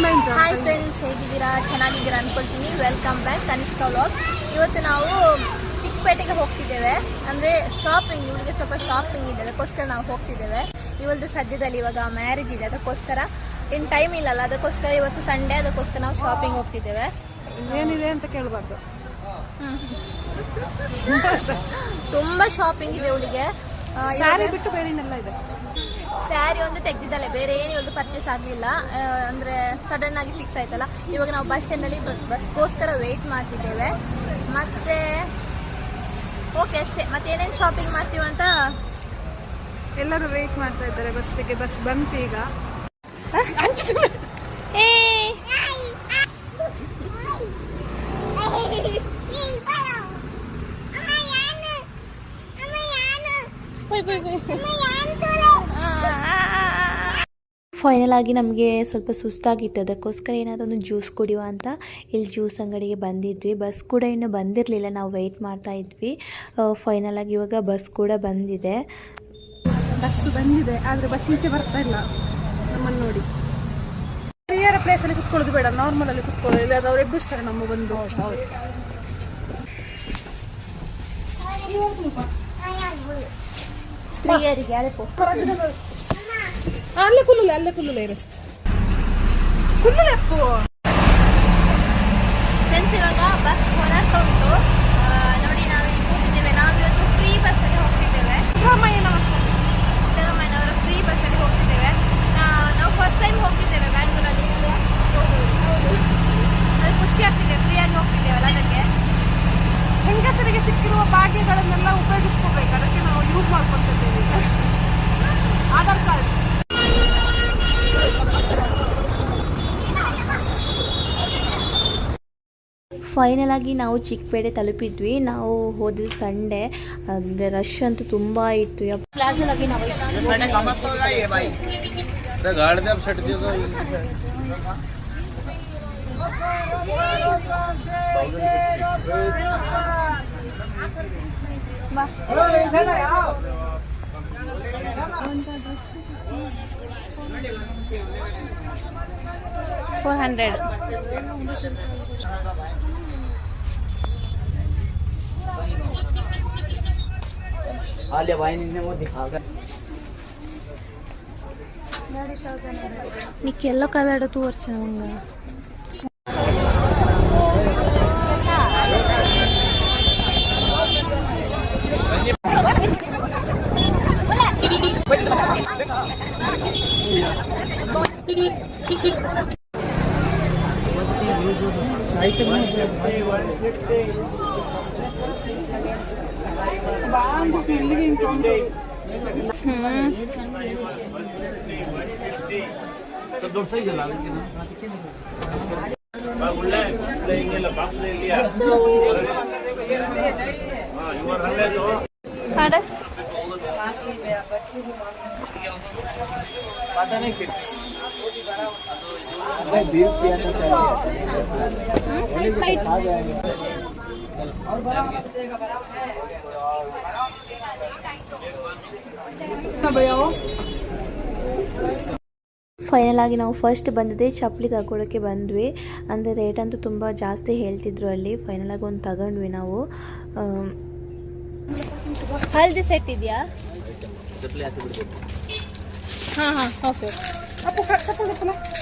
Hi friends, ಹೇಗಿದ್ದೀರಾ? ಚೆನ್ನಾಗಿದ್ದೀರಾ ಅನ್ಕೊಳ್ತೀನಿ. Welcome back Kanishka vlogs. ಇವತ್ತು ನಾವು ಚಿಕ್ಕಪೇಟೆಗೆ ಹೋಗ್ತಿದ್ದೇವೆ. ಅಂದರೆ ಶಾಪಿಂಗ್, ಇವಳಿಗೆ ಸ್ವಲ್ಪ ಶಾಪಿಂಗ್ ಇದೆ, ಅದಕ್ಕೋಸ್ಕರ ನಾವು ಹೋಗ್ತಿದ್ದೇವೆ. ಇವಳದು ಸದ್ಯದಲ್ಲಿ ಇವಾಗ ಮ್ಯಾರೇಜ್ ಇದೆ, ಅದಕ್ಕೋಸ್ಕರ ಇನ್ನು ಟೈಮ್ ಇಲ್ಲಲ್ಲ, ಅದಕ್ಕೋಸ್ಕರ ಇವತ್ತು ಸಂಡೇ, ಅದಕ್ಕೋಸ್ಕರ ನಾವು ಶಾಪಿಂಗ್ ಹೋಗ್ತಿದ್ದೇವೆ. ಏನಿದೆ ಅಂತ ಕೇಳಬಾರ್ದು. ತುಂಬ ಶಾಪಿಂಗ್ ಇದೆ ಇವಳಿಗೆ. ಬಿಟ್ಟು ಬೇರೆ ಏನೆಲ್ಲ ಇದೆ? ಸ್ಯಾರಿ ಒಂದು ತೆಗೆದಿದ್ದಾಳೆ, ಬೇರೆ ಏನು ಇವತ್ತು ಪರ್ಚೇಸ್ ಆಗಲಿಲ್ಲ. ಅಂದರೆ ಸಡನ್ ಆಗಿ ಫಿಕ್ಸ್ ಆಯ್ತಲ್ಲ. ಇವಾಗ ನಾವು ಬಸ್ ಸ್ಟ್ಯಾಂಡಲ್ಲಿ ಬಸ್ಗೋಸ್ಕರ ವೆಯ್ಟ್ ಮಾಡ್ತಿದ್ದೇವೆ. ಮತ್ತೆ ಓಕೆ ಅಷ್ಟೇ. ಮತ್ತೆ ಏನೇನು ಶಾಪಿಂಗ್ ಮಾಡ್ತೀವಿ ಅಂತ ಎಲ್ಲರೂ ವೆಯ್ಟ್ ಮಾಡ್ತಾ ಇದ್ದಾರೆ ಬಸ್ಸಿಗೆ. ಬಸ್ ಬಂತು ಈಗ. ಫೈನಲ್ ಆಗಿ ನಮಗೆ ಸ್ವಲ್ಪ ಸುಸ್ತಾಗಿತ್ತು, ಅದಕ್ಕೋಸ್ಕರ ಏನಾದರೂ ಒಂದು ಜ್ಯೂಸ್ ಕುಡಿಯುವ ಅಂತ ಇಲ್ಲಿ ಜ್ಯೂಸ್ ಅಂಗಡಿಗೆ ಬಂದಿದ್ವಿ. ಬಸ್ ಕೂಡ ಇನ್ನೂ ಬಂದಿರಲಿಲ್ಲ, ನಾವು ವೆಯ್ಟ್ ಮಾಡ್ತಾ ಇದ್ವಿ. ಫೈನಲ್ ಆಗಿ ಇವಾಗ ಬಸ್ ಕೂಡ ಬಂದಿದೆ. ಬಸ್ ಬಂದಿದೆ, ಆದರೆ ಬಸ್ ಈಚೆ ಬರ್ತಾ ಇಲ್ಲ ನಮ್ಮನ್ನು ನೋಡಿ. ಬೇರೆ ಪ್ಲೇಸಲ್ಲಿ ಕುತ್ಕೊಳ್ಳೋದು ಬೇಡ, ನಾರ್ಮಲಲ್ಲಿ ಕುತ್ಕೊಳ್ಳೋದು, ಇಲ್ಲ ಅವ್ರು ಎಬ್ಬಿಸ್ತಾರೆ ನಮ್ಮ ಬಂದು. ಸ್ತ್ರೀಯರಿಗೆ ಅಲ್ಲೇ ಕುಲ್ಲುಲೆ ಇರು ಕುಲ್ಲುಲೆಪ್ಪು. ಫ್ರೆಂಡ್ಸ್, ಇವಾಗ ಬಸ್ ಹೊರಡ್ತಾ ಉಂಟು ನೋಡಿ. ನಾವಿಲ್ಲಿ ಹೋಗ್ತಿದ್ದೇವೆ. ನಾವಿವತ್ತು ಫ್ರೀ ಬಸ್ಸಲ್ಲಿ ಹೋಗ್ತಿದ್ದೇವೆ. ಸಿದ್ದರಾಮಯ್ಯನವರ ಫ್ರೀ ಬಸ್ಸಲ್ಲಿ ಹೋಗ್ತಿದ್ದೇವೆ. ನಾವು ಫಸ್ಟ್ ಟೈಮ್ ಹೋಗ್ತಿದ್ದೇವೆ ಬ್ಯಾಂಗ್ಳೂರಲ್ಲಿ. ಹೌದು, ಅದು ಖುಷಿ ಆಗ್ತಿದೆ, ಫ್ರೀಯಾಗಿ ಹೋಗ್ತಿದ್ದೇವಲ್ಲ. ಅದಕ್ಕೆ ಹೆಂಗಸರಿಗೆ ಸಿಕ್ಕಿರುವ ಭಾಗ್ಯಗಳನ್ನೆಲ್ಲ ಉಪಯೋಗಿಸ್ಕೋಬೇಕು, ಅದಕ್ಕೆ ನಾವು ಯೂಸ್ ಮಾಡ್ಕೊಳ್ತಿದ್ದೇವೆ. ಈಗ ಆಧಾರ್ ಕಾರ್ಡ್ ಫೈನಲ್ ಆಗಿ ನಾವು ಚಿಕ್ಕಪೇಟೆ ತಲುಪಿದ್ವಿ. ನಾವು ಹೋದ ಸಂಡೇ, ಅಂದರೆ ರಶ್ ಅಂತೂ ತುಂಬ ಇತ್ತು. ಪ್ಲಾಜಾಲಾಗಿ ನಾವು $400. आलिया भाई ने वो दिखाकर నీకు ఎల్లో కలర్ తోర్చాంగా. पता नहीं ಫೈನಲ್ ಆಗಿ ನಾವು ಫಸ್ಟ್ ಬಂದಿದ್ದೆ ಚಪ್ಪಲಿ ತಗೊಳ್ಳೋಕ್ಕೆ ಬಂದ್ವಿ. ಅಂದರೆ ರೇಟ್ ಅಂತೂ ತುಂಬ ಜಾಸ್ತಿ ಹೇಳ್ತಿದ್ರು ಅಲ್ಲಿ. ಫೈನಲ್ ಆಗಿ ಒಂದು ತಗೊಂಡ್ವಿ ನಾವು. ಹಲ್ದಿ ಸೆಟ್ ಇದೆಯಾ? ಹಾಂ ಓಕೆ.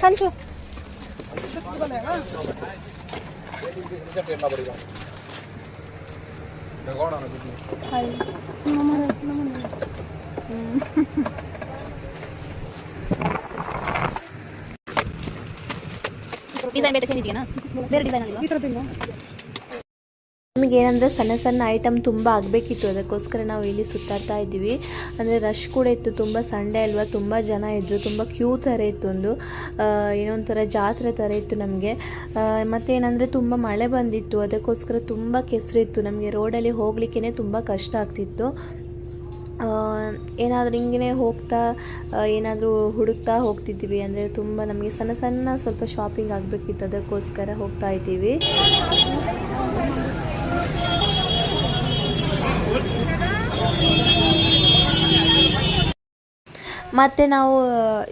ಕಂಚು ಡಿಸೈನ್ ಬೇರೆ ಚೇಂಜ್ ಇದೆಯಾ? ಬೇರೆ ಡಿಸೈನ್ ಆಗಿಲ್ಲ. ನಮಗೇನಂದರೆ ಸಣ್ಣ ಸಣ್ಣ ಐಟಮ್ ತುಂಬ ಆಗಬೇಕಿತ್ತು, ಅದಕ್ಕೋಸ್ಕರ ನಾವು ಇಲ್ಲಿ ಸುತ್ತಾಡ್ತಾ ಇದ್ದೀವಿ. ಅಂದರೆ ರಶ್ ಕೂಡ ಇತ್ತು, ತುಂಬ ಸಂಡೇ ಅಲ್ವಾ, ತುಂಬ ಜನ ಇದ್ದರು, ತುಂಬ ಕ್ಯೂ ಥರ ಇತ್ತು. ಒಂದು ಏನೊಂಥರ ಜಾತ್ರೆ ಥರ ಇತ್ತು ನಮಗೆ. ಮತ್ತೇನಂದರೆ ತುಂಬ ಮಳೆ ಬಂದಿತ್ತು, ಅದಕ್ಕೋಸ್ಕರ ತುಂಬ ಕೆಸರಿತ್ತು. ನಮಗೆ ರೋಡಲ್ಲಿ ಹೋಗಲಿಕ್ಕೇ ತುಂಬ ಕಷ್ಟ ಆಗ್ತಿತ್ತು. ಏನಾದರೂ ಹಿಂಗೆ ಹೋಗ್ತಾ ಏನಾದರೂ ಹುಡುಕ್ತಾ ಹೋಗ್ತಿದ್ದೀವಿ. ಅಂದರೆ ತುಂಬ ನಮಗೆ ಸಣ್ಣ ಸಣ್ಣ ಸ್ವಲ್ಪ ಶಾಪಿಂಗ್ ಆಗಬೇಕಿತ್ತು, ಅದಕ್ಕೋಸ್ಕರ ಹೋಗ್ತಾ ಇದ್ದೀವಿ. ಮತ್ತು ನಾವು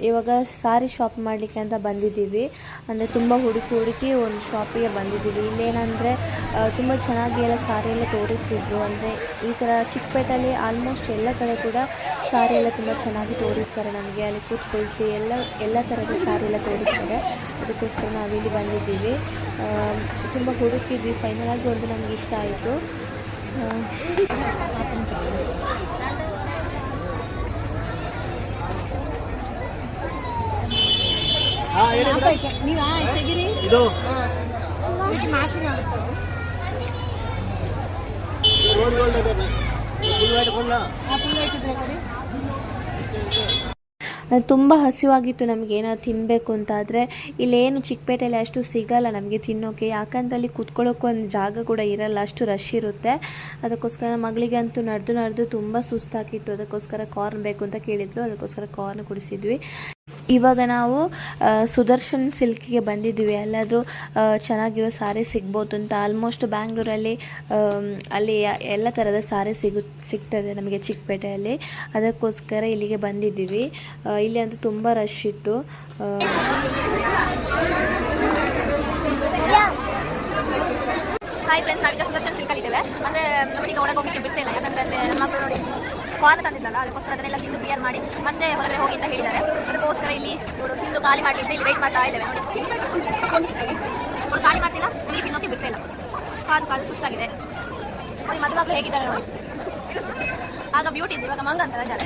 ಇವಾಗ ಸಾರಿ ಶಾಪ್ ಮಾಡಲಿಕ್ಕೆ ಅಂತ ಬಂದಿದ್ದೀವಿ. ಅಂದರೆ ತುಂಬ ಹುಡುಕಿ ಒಂದು ಶಾಪಿಗೆ ಬಂದಿದ್ದೀವಿ. ಇಲ್ಲೇನಂದರೆ ತುಂಬ ಚೆನ್ನಾಗಿ ಎಲ್ಲ ಸಾರಿ ಎಲ್ಲ ತೋರಿಸ್ತಿದ್ರು. ಅಂದರೆ ಈ ಥರ ಚಿಕ್ಕಪೇಟೆಯಲ್ಲಿ ಆಲ್ಮೋಸ್ಟ್ ಎಲ್ಲ ಕಡೆ ಕೂಡ ಸಾರಿ ಎಲ್ಲ ತುಂಬ ಚೆನ್ನಾಗಿ ತೋರಿಸ್ತಾರೆ ನಮಗೆ. ಅಲ್ಲಿ ಕೂತ್ಕೊಳಿಸಿ ಎಲ್ಲ ಥರದ ಸಾರಿ ಎಲ್ಲ ತೋರಿಸ್ತಾರೆ. ಅದಕ್ಕೋಸ್ಕರ ನಾವಿಲ್ಲಿ ಬಂದಿದ್ದೀವಿ. ತುಂಬ ಹುಡುಕಿದ್ವಿ, ಫೈನಲಾಗಿ ಒಂದು ನಮಗೆ ಇಷ್ಟ ಆಯಿತು. ಇದು ತುಂಬ ಹಸಿವಾಗಿತ್ತು ನಮಗೆ ಏನಾದ್ರು ತಿನ್ನಬೇಕು ಅಂತ. ಆದರೆ ಇಲ್ಲೇನು ಚಿಕ್ಕಪೇಟೆಯಲ್ಲಿ ಅಷ್ಟು ಸಿಗಲ್ಲ ನಮಗೆ ತಿನ್ನೋಕ್ಕೆ. ಯಾಕಂದರೆ ಅಲ್ಲಿ ಕೂತ್ಕೊಳ್ಳೋಕ್ಕೂ ಒಂದು ಜಾಗ ಕೂಡ ಇರಲ್ಲ, ಅಷ್ಟು ರಶ್ ಇರುತ್ತೆ. ಅದಕ್ಕೋಸ್ಕರ ಮಗಳಿಗಂತೂ ನಡೆದು ತುಂಬ ಸುಸ್ತಾಗಿತ್ತು. ಅದಕ್ಕೋಸ್ಕರ ಕಾರ್ನ್ ಬೇಕು ಅಂತ ಕೇಳಿದ್ಲು, ಅದಕ್ಕೋಸ್ಕರ ಕಾರ್ನ್ ಕುಡಿಸಿದ್ವಿ. ಇವಾಗ ನಾವು ಸುದರ್ಶನ್ ಸಿಲ್ಕಿಗೆ ಬಂದಿದ್ದೀವಿ. ಎಲ್ಲಾದರೂ ಚೆನ್ನಾಗಿರೋ ಸಾರಿ ಸಿಗ್ಬೋದು ಅಂತ. ಆಲ್ಮೋಸ್ಟ್ ಬ್ಯಾಂಗ್ಳೂರಲ್ಲಿ ಅಲ್ಲಿ ಎಲ್ಲ ಥರದ ಸಾರಿ ಸಿಗ್ತದೆ ನಮಗೆ ಚಿಕ್ಕಪೇಟೆಯಲ್ಲಿ. ಅದಕ್ಕೋಸ್ಕರ ಇಲ್ಲಿಗೆ ಬಂದಿದ್ದೀವಿ. ಇಲ್ಲಿ ಅಂತೂ ತುಂಬ ರಶ್ ಇತ್ತು. ಹಾಯ್ ಫ್ರೆಂಡ್ಸ್, ನಾವೀಗ ಸುದರ್ಶನ್ ಸಿಲ್ಕಲ್ಲಿದ್ದೇವೆ. ಅಂದರೆ ನಮ್ಮೀಗ ಒಳಗೆ ಹೋಗಲಿಕ್ಕೆ ಬಿಡ್ತಾ ಇಲ್ಲ. ಯಾಕಂದರೆ ನಮ್ಮ ಮಕ್ಕಳು ನೋಡಿ ಕಾರ್ನ್ ತಂದಿದ್ದಲ್ಲ, ಅದಕ್ಕೋಸ್ಕರ ಅದನ್ನೆಲ್ಲ ತಿಂದು ಕ್ಲಿಯರ್ ಮಾಡಿ ಮತ್ತೆ ಹೊರಗಡೆ ಹೋಗಿ ಅಂತ ಹೇಳಿದ್ದಾರೆ. ಅದಕ್ಕೋಸ್ಕರ ಇಲ್ಲಿ ತಿಂದು ಖಾಲಿ ಮಾಡಲಿಕ್ಕೆ ಇಲ್ಲಿ ವೆಯ್ಟ್ ಮಾಡ್ತಾ ಇದ್ದೇವೆ. ನೋಡಿ ಖಾಲಿ ಮಾಡ್ತಿಲ್ಲ, ಇಲ್ಲಿ ತಿನ್ನೋಕೆ ಬಿಡ್ತಾ ಇಲ್ಲ. ಕಾದು ಸುಸ್ತಾಗಿದೆ ನೋಡಿ. ಮದುಮಕ್ಕಳು ಹೇಗಿದ್ದಾರೆ ನೋಡಿ. ಆಗ ಬ್ಯೂಟಿ ಇದ್ದು ಇವಾಗ ಮಂಗ ಅಂತ ಇದ್ದಾರೆ.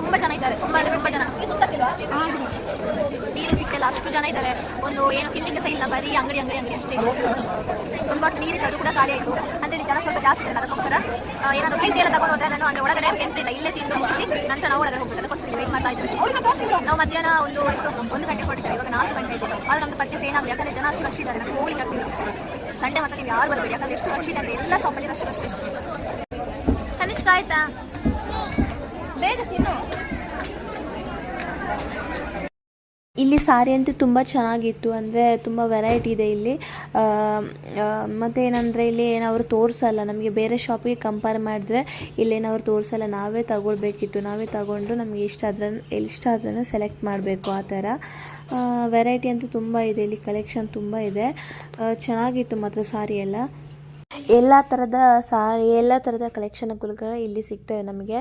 ತುಂಬ ಜನ ಇದ್ದಾರೆ, ತುಂಬ ಜನ. ಸುತ್ತಾಕಿಲ್ವಾ? ನೀರು ಸಿಕ್ತಿಲ್ಲ, ಅಷ್ಟು ಜನ ಇದ್ದಾರೆ. ಒಂದು ಏನು ತಿಂಡಿಗೆ ಸಹ ಇಲ್ಲ, ಬರೀ ಅಂಗಡಿ ಅಷ್ಟೇ. ಒಂದು ಬಾಟಲ್ ನೀರಿಲ್ಲ, ಅದು ಕೂಡ ಖಾಲಿ ಆಯಿತು. ಅಂದರೆ ಜನ ಸ್ವಲ್ಪ ಜಾಸ್ತಿ ಇದ್ದಾರೆ. ಅದಕ್ಕೋಸ್ಕರ ಏನಾದರೂ ತಿಂಡಿ ಎಲ್ಲ ತಗೊಂಡು ಹೋದ್ರೆ ಅದನ್ನು ಅಂದರೆ ಒಳಗಡೆ ಎಂಟ್ರಿ ಇಲ್ಲ, ಇಲ್ಲೇ ತಿಂದು ಮುಗಿಸಿ ನಂತರ ನಾವು ಒಳಗಡೆ ಹೋಗ್ಬೇಕು. ಅದಕ್ಕೋಸ್ಕರ ವೆಯ್ಟ್ ಮಾಡ್ತಾ ಇದ್ದೀವಿ. ನಾವು ಮಧ್ಯಾಹ್ನ ಒಂದು 1 ಗಂಟೆ ಹೊರಟಿದ್ದೇವೆ, ಇವಾಗ 4 ಗಂಟೆ ಇದೆ. ಆದರೆ ನಮ್ಮದು ಪರ್ಚೇಸ್ ಏನಾಗಲಿ, ಯಾಕಂದರೆ ಜನ ಅಷ್ಟು ರಶ್ ಇದ್ದಾರೆ. ನಮಗೆ ಹೋಗ್ಲಿಕ್ಕೆ ಆಗ್ತಿಲ್ಲ. ಸಂಡೇ ಮಾತ್ರ ನೀವು ಯಾರು ಬರಬೇಡಿ, ಯಾಕಂದರೆ ಎಷ್ಟು ರಶ್ ಇದೆ. ಎಲ್ಲ ಶಾಪಲ್ಲಿ ರಶ್. ಕನಿಷ್ಠ ಆಯ್ತಾ? ಬೇಗ ತಿನ್ನು. ಇಲ್ಲಿ ಸಾರಿ ಅಂತೂ ತುಂಬ ಚೆನ್ನಾಗಿತ್ತು. ಅಂದರೆ ತುಂಬ ವೆರೈಟಿ ಇದೆ ಇಲ್ಲಿ. ಮತ್ತೇನಂದರೆ ಇಲ್ಲಿ ಏನವರು ತೋರಿಸಲ್ಲ ನಮಗೆ. ಬೇರೆ ಶಾಪಿಗೆ ಕಂಪೇರ್ ಮಾಡಿದ್ರೆ ಇಲ್ಲೇನವರು ತೋರಿಸಲ್ಲ. ನಾವೇ ತಗೊಳ್ಬೇಕಿತ್ತು. ನಾವೇ ತಗೊಂಡು ನಮಗೆ ಇಷ್ಟ ಆದ್ರೂ ಸೆಲೆಕ್ಟ್ ಮಾಡಬೇಕು. ಆ ಥರ ವೆರೈಟಿ ಅಂತೂ ತುಂಬ ಇದೆ ಇಲ್ಲಿ. ಕಲೆಕ್ಷನ್ ತುಂಬ ಇದೆ. ಚೆನ್ನಾಗಿತ್ತು ಮಾತ್ರ ಸಾರಿ ಎಲ್ಲ. ಎಲ್ಲ ಥರದ ಕಲೆಕ್ಷನ್ಗಳು ಇಲ್ಲಿ ಸಿಗ್ತವೆ ನಮಗೆ.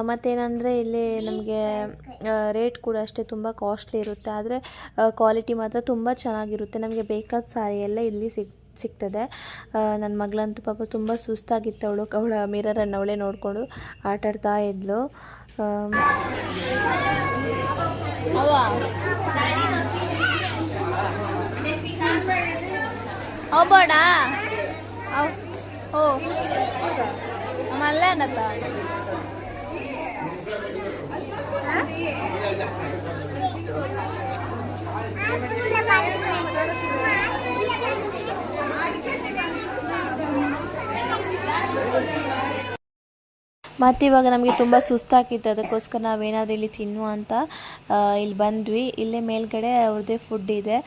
ಮತ್ತೇನಂದರೆ ಇಲ್ಲಿ ನಮಗೆ ರೇಟ್ ಕೂಡ ಅಷ್ಟೇ ತುಂಬ ಕಾಸ್ಟ್ಲಿ ಇರುತ್ತೆ. ಆದರೆ ಕ್ವಾಲಿಟಿ ಮಾತ್ರ ತುಂಬ ಚೆನ್ನಾಗಿರುತ್ತೆ. ನಮಗೆ ಬೇಕಾದ ಸಾರಿ ಎಲ್ಲ ಇಲ್ಲಿ ಸಿಗ್ತದೆ. ನನ್ನ ಮಗಳಂತೂ ಪಾಪ ತುಂಬ ಸುಸ್ತಾಗಿತ್ತು. ಅವಳ ಮಿರರನ್ನು ಅವಳೇ ನೋಡಿಕೊಂಡು ಆಟಾಡ್ತಾ ಇದ್ಲು. ಹೋಗ್ಬೋಡಾ? ಓ ಮಲ್ಲ ಅನ್ನತ್ತ. ಮತ್ತು ಇವಾಗ ನಮಗೆ ತುಂಬ ಸುಸ್ತಾಗಿತ್ತು. ಅದಕ್ಕೋಸ್ಕರ ನಾವೇನಾದರೂ ಇಲ್ಲಿ ತಿನ್ನುವ ಅಂತ ಇಲ್ಲಿ ಬಂದ್ವಿ. ಇಲ್ಲೇ ಮೇಲ್ಗಡೆ ಅವ್ರದ್ದೇ ಫುಡ್ ಇದೆ.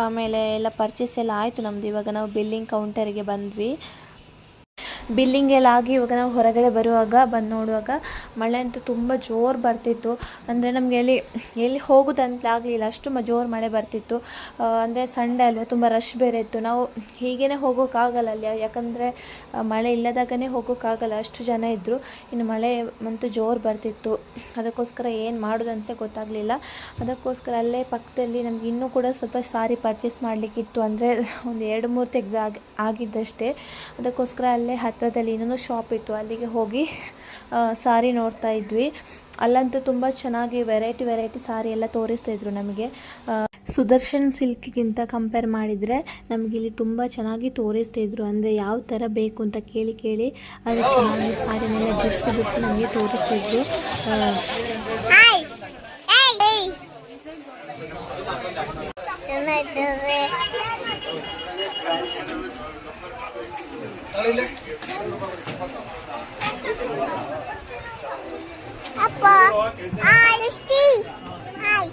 ಆಮೇಲೆ ಎಲ್ಲ ಪರ್ಚೇಸ್ ಎಲ್ಲ ಆಯಿತು ನಮ್ಮದು. ಇವಾಗ ನಾವು ಬಿಲ್ಲಿಂಗ್ ಕೌಂಟರಿಗೆ ಬಂದ್ವಿ. ಬಿಲ್ಲಿಂಗ್ ಎಲ್ಲ ಆಗಿ ಇವಾಗ ನಾವು ಹೊರಗಡೆ ಬಂದು ನೋಡುವಾಗ ಮಳೆ ಅಂತೂ ತುಂಬ ಜೋರು ಬರ್ತಿತ್ತು. ಅಂದರೆ ನಮಗೆ ಎಲ್ಲಿ ಹೋಗೋದಂತ ಆಗಲಿಲ್ಲ, ಅಷ್ಟು ಜೋರು ಮಳೆ ಬರ್ತಿತ್ತು. ಅಂದರೆ ಸಂಡೇ ಅಲ್ವಾ, ತುಂಬ ರಶ್ ಬೇರೆ ಇತ್ತು. ನಾವು ಹೀಗೇ ಹೋಗೋಕ್ಕಾಗಲ್ಲ ಅಲ್ಲಿ, ಯಾಕಂದರೆ ಮಳೆ ಇಲ್ಲದಾಗನೇ ಹೋಗೋಕ್ಕಾಗಲ್ಲ, ಅಷ್ಟು ಜನ ಇದ್ದರು. ಇನ್ನು ಮಳೆ ಅಂತೂ ಜೋರು ಬರ್ತಿತ್ತು. ಅದಕ್ಕೋಸ್ಕರ ಏನು ಮಾಡೋದಂತಲೇ ಗೊತ್ತಾಗಲಿಲ್ಲ. ಅದಕ್ಕೋಸ್ಕರ ಅಲ್ಲೇ ಪಕ್ಕದಲ್ಲಿ ನಮ್ಗೆ ಇನ್ನೂ ಕೂಡ ಸ್ವಲ್ಪ ಸಾರಿ ಪರ್ಚೇಸ್ ಮಾಡಲಿಕ್ಕಿತ್ತು. ಅಂದರೆ ಒಂದು 2-3 ತೆಗ್ದು ಆಗಿದ್ದಷ್ಟೇ. ಅದಕ್ಕೋಸ್ಕರ ಅಲ್ಲೇ ಹತ್ತಿರದಲ್ಲಿ ಇನ್ನೊಂದು ಶಾಪ್ ಇತ್ತು, ಅಲ್ಲಿಗೆ ಹೋಗಿ ಸಾರಿ ನೋಡ್ತಾ ಇದ್ವಿ. ಅಲ್ಲಂತೂ ತುಂಬ ಚೆನ್ನಾಗಿ ವೆರೈಟಿ ಸಾರಿ ಎಲ್ಲ ತೋರಿಸ್ತಾಯಿದ್ರು ನಮಗೆ. ಸುದರ್ಶನ್ ಸಿಲ್ಕಿಗಿಂತ ಕಂಪೇರ್ ಮಾಡಿದರೆ ನಮಗಿಲ್ಲಿ ತುಂಬ ಚೆನ್ನಾಗಿ ತೋರಿಸ್ತಾಯಿದ್ರು. ಅಂದರೆ ಯಾವ ಥರ ಬೇಕು ಅಂತ ಕೇಳಿ ಅದು ಚೆನ್ನಾಗಿ ಸಾರಿನೆಲ್ಲ ಬಿಡಿಸಿ ನಮಗೆ ತೋರಿಸ್ತಾಯಿದ್ರು. ಅಪ್ಪ ಹಾಯ್ ಹಾಯ್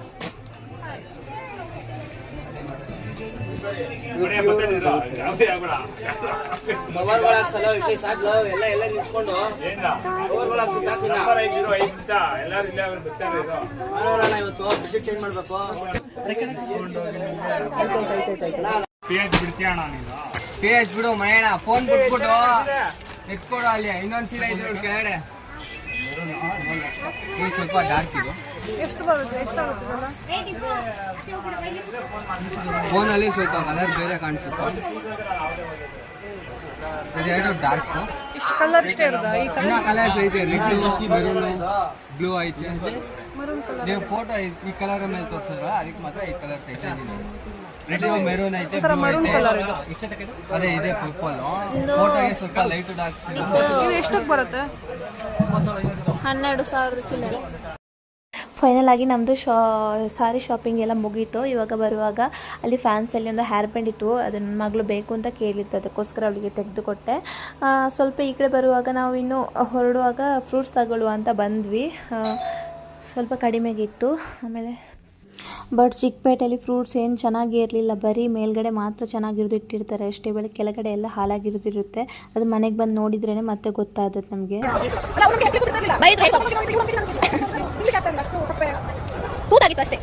ಮೊಬೈಲ್ ಒಳಗೆ ಸಲ ಇಟ್ಟು ಸಾಕು ಎಲ್ಲ ನಿಲ್ಸ್ಕೊಂಡು ಮೊಬೈಲ್ ಒಳಗೆ ಸಾಕು ಮಾಡೋಣ ಇವತ್ತು ಬಿಸಿಟ್ ಚೇಂಜ್ ಮಾಡ್ಬೇಕು ಪೇಜ್ ಬಿಡು ಮಹೇಣ ಫೋನ್ ಬಿಟ್ಬಿಟ್ಟು ಎತ್ಕೊಡು ಅಲ್ಲಿ ಇನ್ನೊಂದು ಸೀರೆ ಇದೆ ನೋಡಿ ಕೆಳಗಡೆ ಇದು ಸ್ವಲ್ಪ ಡಾರ್ಕ್ ಇದು ಎಷ್ಟು ಬರುತ್ತೆ ಎಷ್ಟಾಗುತ್ತೆ ಫೋನಲ್ಲಿ ಸ್ವಲ್ಪ ಕಲರ್ ಬೇರೆ ಕಾಣಿಸುತ್ತೆ ಇದೆರಡು ಡಾರ್ಕ್ ಇಷ್ಟು ಕಲರ್ ಇಷ್ಟೇ ಇರೋದಾ ಈ ಇನ್ನ ಕಲರ್ಸ್ ಐತೆ ರೆಡ್ ಮೆರೂನ್ ಬ್ಲೂ ಐತೆ ನೀವು ಫೋಟೋ ಈ ಕಲರ್ ಮೇಲೆ ತೋರಿಸಿದ್ರ ಅದಕ್ಕೆ ಮಾತ್ರ ಈ ಕಲರ್ ತೆಗೆದಿದ್ದೀನಿ ರೆಡ್ ಮೆರೂನ್ ಐತೆ ಬ್ಲೂ ಐತೆ ಅದೇ ಇದೆ ಪರ್ಪಲ್ ಫೋಟೋಗೆ ಸ್ವಲ್ಪ ಲೈಟ್ ಡಾರ್ಕ್ ಇದು ಎಷ್ಟಕ್ಕೆ ಬರುತ್ತೆ 12,000 ಚಿಲ್ಲರೆ. ಫೈನಲ್ ಆಗಿ ನಮ್ಮದು ಸಾರಿ ಶಾಪಿಂಗ್ ಎಲ್ಲ ಮುಗೀತು. ಇವಾಗ ಬರುವಾಗ ಅಲ್ಲಿ ಫ್ಯಾನ್ಸಲ್ಲಿ ಒಂದು ಹೇರ್ ಬ್ಯಾಂಡ್ ಇತ್ತು, ಅದು ನನ್ನ ಮಗಳು ಬೇಕು ಅಂತ ಕೇಳಿತ್ತು, ಅದಕ್ಕೋಸ್ಕರ ಅವಳಿಗೆ ತೆಗೆದುಕೊಟ್ಟೆ. ಸ್ವಲ್ಪ ಈ ಕಡೆ ಬರುವಾಗ ನಾವು ಇನ್ನು ಹೊರಡುವಾಗ ಫ್ರೂಟ್ಸ್ ತಗೊಳ್ಳುವ ಅಂತ ಬಂದ್ವಿ. ಸ್ವಲ್ಪ ಕಡಿಮೆಗಿತ್ತು. ಆಮೇಲೆ ಬಟ್ ಚಿಕ್ಕಪೇಟೆಯಲ್ಲಿ ಫ್ರೂಟ್ಸ್ ಏನು ಚೆನ್ನಾಗಿ ಇರಲಿಲ್ಲ, ಬರೀ ಮೇಲ್ಗಡೆ ಮಾತ್ರ ಚೆನ್ನಾಗಿರೋದು ಇಟ್ಟಿರ್ತಾರೆ ಅಷ್ಟೇ, ಬೆಳಗ್ಗೆ ಕೆಳಗಡೆ ಎಲ್ಲ ಹಾಳಾಗಿರೋದಿರುತ್ತೆ. ಅದು ಮನೆಗೆ ಬಂದು ನೋಡಿದ್ರೇ ಮತ್ತೆ ಗೊತ್ತಾದದ್ದು ನಮಗೆ. ತೂತಾಗಿತ್ತು ಅಷ್ಟೇ.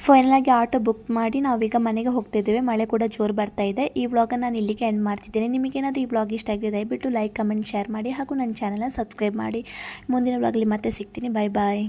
ಫೈನಲ್ ಆಗಿ ಆಟೋ ಬುಕ್ ಮಾಡಿ ನಾವೀಗ ಮನೆಗೆ ಹೋಗ್ತಿದ್ದೇವೆ. ಮಳೆ ಕೂಡ ಜೋರು ಬರ್ತಾ ಇದೆ. ಈ ವ್ಲಾಗನ್ನು ನಾನು ಇಲ್ಲಿಗೆ ಎಂಡ್ ಮಾಡ್ತಿದ್ದೇನೆ. ನಿಮಗೇನಾದರೂ ಈ ವ್ಲಾಗ್ ಇಷ್ಟ ಆಗಿದೆ ದಯವಿಟ್ಟು ಲೈಕ್ ಕಮೆಂಟ್ ಶೇರ್ ಮಾಡಿ ಹಾಗೂ ನನ್ನ ಚಾನಲ್ನ ಸಬ್ಸ್ಕ್ರೈಬ್ ಮಾಡಿ. ಮುಂದಿನ ವ್ಲಾಗಲ್ಲಿ ಮತ್ತೆ ಸಿಗ್ತೀನಿ. ಬಾಯ್ ಬಾಯ್.